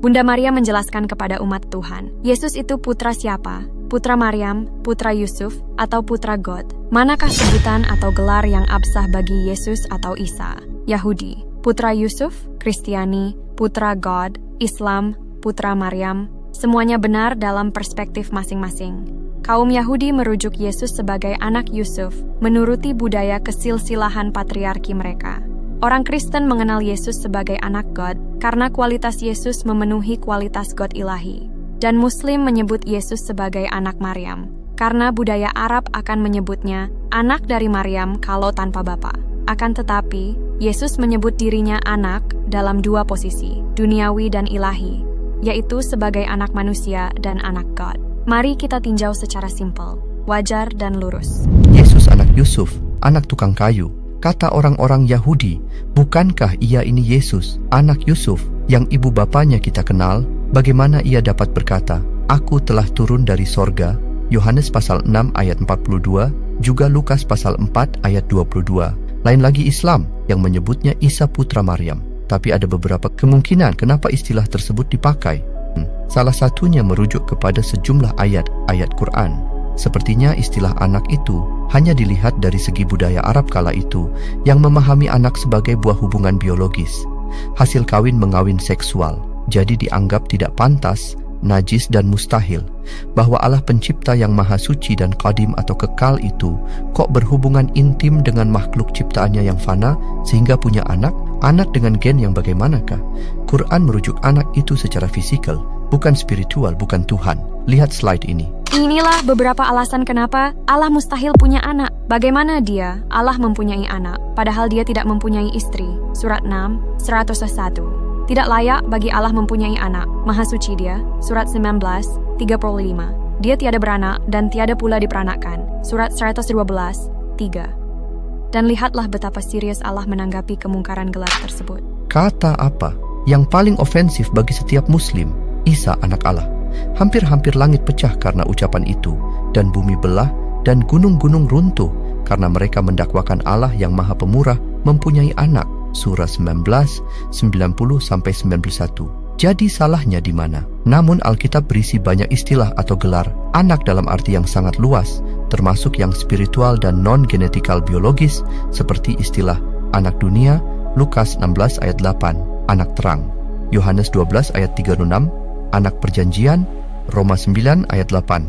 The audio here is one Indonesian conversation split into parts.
Bunda Maria menjelaskan kepada umat Tuhan, Yesus itu putra siapa? Putra Maryam, putra Yusuf, atau putra God? Manakah sebutan atau gelar yang absah bagi Yesus atau Isa? Yahudi, putra Yusuf, Kristiani, putra God, Islam, putra Maryam, semuanya benar dalam perspektif masing-masing. Kaum Yahudi merujuk Yesus sebagai anak Yusuf, menuruti budaya kesilsilahan patriarki mereka. Orang Kristen mengenal Yesus sebagai anak God karena kualitas Yesus memenuhi kualitas God ilahi. Dan Muslim menyebut Yesus sebagai anak Maryam, karena budaya Arab akan menyebutnya anak dari Maryam kalau tanpa bapa. Akan tetapi, Yesus menyebut dirinya anak dalam dua posisi, duniawi dan ilahi, yaitu sebagai anak manusia dan anak God. Mari kita tinjau secara simpel, wajar dan lurus. Yesus anak Yusuf, anak tukang kayu. Kata orang-orang Yahudi, bukankah ia ini Yesus, anak Yusuf, yang ibu bapanya kita kenal? Bagaimana ia dapat berkata, Aku telah turun dari sorga? Yohanes pasal 6 ayat 42, juga Lukas pasal 4 ayat 22. Lain lagi Islam yang menyebutnya Isa putra Maryam. Tapi ada beberapa kemungkinan kenapa istilah tersebut dipakai. Salah satunya merujuk kepada sejumlah ayat-ayat Quran. Sepertinya istilah anak itu hanya dilihat dari segi budaya Arab kala itu yang memahami anak sebagai buah hubungan biologis, hasil kawin mengawin seksual, jadi dianggap tidak pantas, najis dan mustahil, bahwa Allah pencipta yang maha suci dan qadim atau kekal itu kok berhubungan intim dengan makhluk ciptaannya yang fana sehingga punya anak dengan gen yang bagaimanakah? Quran merujuk anak itu secara fisikal, bukan spiritual, bukan Tuhan. Lihat slide ini. Inilah beberapa alasan kenapa Allah mustahil punya anak. Bagaimana dia, Allah mempunyai anak, padahal dia tidak mempunyai istri. Surat 6, 101. Tidak layak bagi Allah mempunyai anak, maha suci dia. Surat 19, 35. Dia tiada beranak dan tiada pula diperanakkan. Surat 112, 3. Dan lihatlah betapa serius Allah menanggapi kemungkaran gelar tersebut. Kata apa yang paling ofensif bagi setiap muslim? Isa anak Allah. Hampir-hampir langit pecah karena ucapan itu, dan bumi belah, dan gunung-gunung runtuh, karena mereka mendakwakan Allah yang maha pemurah mempunyai anak. Surah 19, 90-91. Jadi salahnya di mana? Namun Alkitab berisi banyak istilah atau gelar anak dalam arti yang sangat luas, termasuk yang spiritual dan non-genetikal biologis, seperti istilah anak dunia, Lukas 16 ayat 8, anak terang, Yohanes 12 ayat 36, anak perjanjian, Roma 9 ayat 8,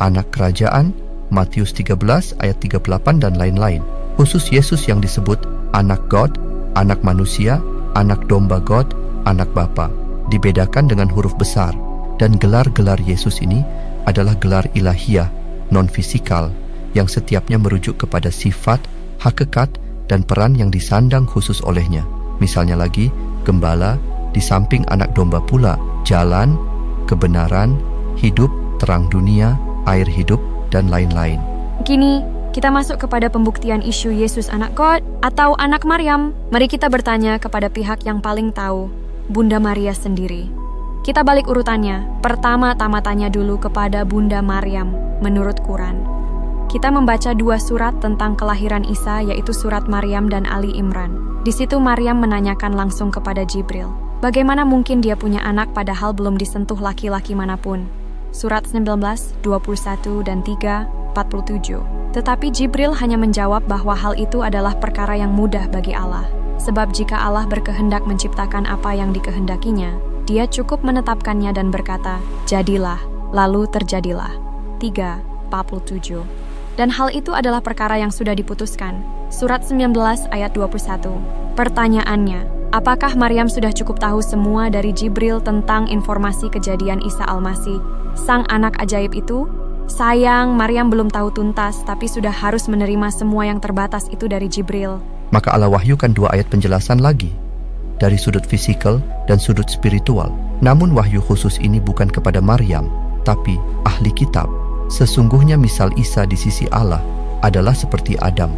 anak kerajaan, Matius 13 ayat 38 dan lain-lain. Khusus Yesus yang disebut anak God, anak manusia, anak domba God, anak Bapa, dibedakan dengan huruf besar. Dan gelar-gelar Yesus ini adalah gelar ilahiyah, non-fisikal, yang setiapnya merujuk kepada sifat, hakikat, dan peran yang disandang khusus olehnya. Misalnya lagi, gembala, di samping anak domba pula, jalan, kebenaran, hidup, terang dunia, air hidup, dan lain-lain. Kini, kita masuk kepada pembuktian isu Yesus anak God atau anak Maryam. Mari kita bertanya kepada pihak yang paling tahu, Bunda Maria sendiri. Kita balik urutannya. Pertama-tama tanya dulu kepada Bunda Maryam menurut Quran. Kita membaca dua surat tentang kelahiran Isa, yaitu surat Maryam dan Ali Imran. Di situ Maryam menanyakan langsung kepada Jibril, bagaimana mungkin dia punya anak padahal belum disentuh laki-laki manapun? Surat 19, 21 dan 3, 47. Tetapi Jibril hanya menjawab bahwa hal itu adalah perkara yang mudah bagi Allah. Sebab jika Allah berkehendak menciptakan apa yang dikehendakinya, Dia cukup menetapkannya dan berkata, jadilah, lalu terjadilah. 3, 47. Dan hal itu adalah perkara yang sudah diputuskan. Surat 19 ayat 21. Pertanyaannya, apakah Maryam sudah cukup tahu semua dari Jibril tentang informasi kejadian Isa Al-Masih, sang anak ajaib itu? Sayang, Maryam belum tahu tuntas, tapi sudah harus menerima semua yang terbatas itu dari Jibril. Maka Allah wahyukan dua ayat penjelasan lagi, dari sudut fisikal dan sudut spiritual. Namun wahyu khusus ini bukan kepada Maryam, tapi ahli kitab. Sesungguhnya misal Isa di sisi Allah adalah seperti Adam.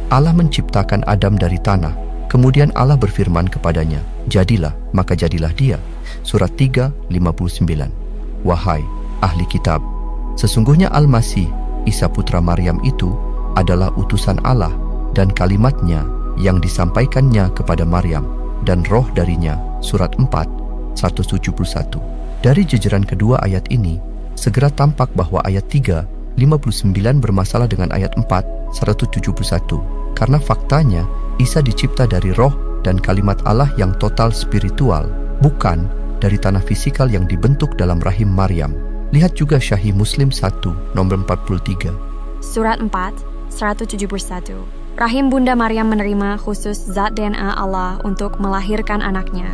Allah menciptakan Adam dari tanah. Kemudian Allah berfirman kepadanya, jadilah, maka jadilah dia. Surat 3, 59. Wahai ahli kitab, sesungguhnya Al-Masih, Isa putra Maryam itu adalah utusan Allah dan kalimatnya yang disampaikannya kepada Maryam dan roh darinya. Surat 4, 171. Dari jajaran kedua ayat ini, segera tampak bahwa ayat 3, 59 bermasalah dengan ayat 4, 171. Karena faktanya, Isa dicipta dari roh dan kalimat Allah yang total spiritual, bukan dari tanah fisikal yang dibentuk dalam rahim Maryam. Lihat juga Sahih Muslim 1, nomor 43. Surat 4, 171. Rahim Bunda Maryam menerima khusus zat DNA Allah untuk melahirkan anaknya.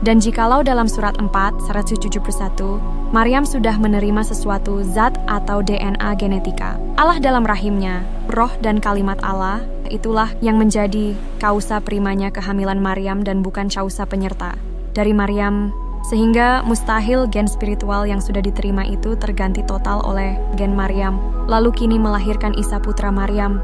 Dan jikalau dalam surat 4, 171, Maryam sudah menerima sesuatu zat atau DNA genetika Allah dalam rahimnya, roh dan kalimat Allah, itulah yang menjadi kausa primanya kehamilan Maryam dan bukan causa penyerta dari Maryam, sehingga mustahil gen spiritual yang sudah diterima itu terganti total oleh gen Maryam, lalu kini melahirkan Isa putra Maryam.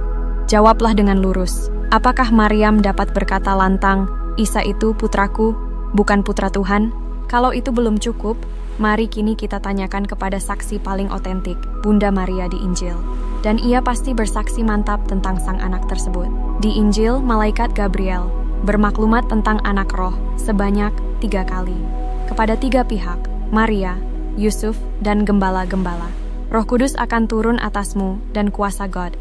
Jawablah dengan lurus, apakah Maryam dapat berkata lantang, Isa itu putraku, bukan putra Tuhan? Kalau itu belum cukup, mari kini kita tanyakan kepada saksi paling otentik, Bunda Maria di Injil. Dan ia pasti bersaksi mantap tentang sang anak tersebut. Di Injil, malaikat Gabriel bermaklumat tentang anak roh sebanyak 3 kali. Kepada 3 pihak, Maria, Yusuf, dan gembala-gembala. Roh Kudus akan turun atasmu dan kuasa God,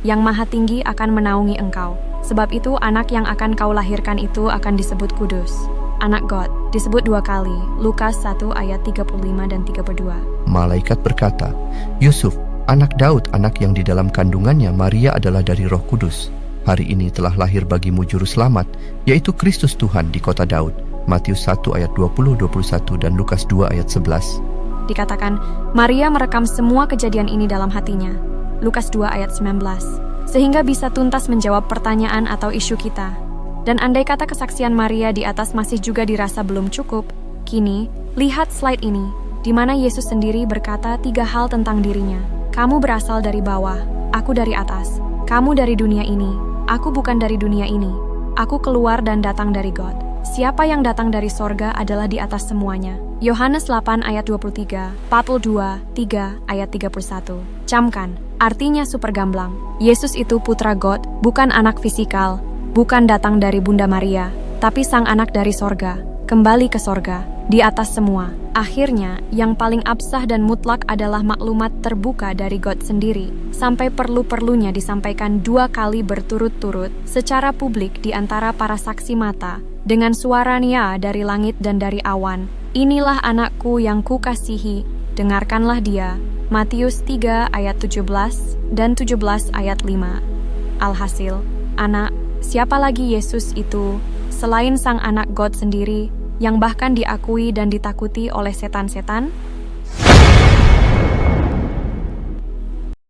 yang Maha Tinggi akan menaungi engkau. Sebab itu anak yang akan kau lahirkan itu akan disebut kudus. Anak God disebut 2 kali, Lukas 1 ayat 35 dan 32. Malaikat berkata, Yusuf, anak Daud, anak yang di dalam kandungannya Maria adalah dari Roh Kudus. Hari ini telah lahir bagimu juru selamat, yaitu Kristus Tuhan di kota Daud. Matius 1 ayat 20-21 dan Lukas 2 ayat 11. Dikatakan, Maria merekam semua kejadian ini dalam hatinya. Lukas 2 ayat 19. Sehingga bisa tuntas menjawab pertanyaan atau isu kita. Dan andai kata kesaksian Maria di atas masih juga dirasa belum cukup, kini, lihat slide ini, di mana Yesus sendiri berkata 3 hal tentang dirinya. Kamu berasal dari bawah, aku dari atas. Kamu dari dunia ini, aku bukan dari dunia ini. Aku keluar dan datang dari God. Siapa yang datang dari sorga adalah di atas semuanya. Yohanes 8 ayat 23, 42, 3 ayat 31. Camkan, artinya super gamblang. Yesus itu putra God, bukan anak fisikal, bukan datang dari Bunda Maria, tapi sang anak dari sorga, kembali ke sorga, di atas semua. Akhirnya, yang paling absah dan mutlak adalah maklumat terbuka dari God sendiri, sampai perlu-perlunya disampaikan 2 kali berturut-turut secara publik di antara para saksi mata, dengan suara nia dari langit dan dari awan. Inilah anakku yang kukasihi, dengarkanlah dia. Matius 3 ayat 17 dan 17 ayat 5. Alhasil, anak, siapa lagi Yesus itu selain sang anak God sendiri yang bahkan diakui dan ditakuti oleh setan-setan?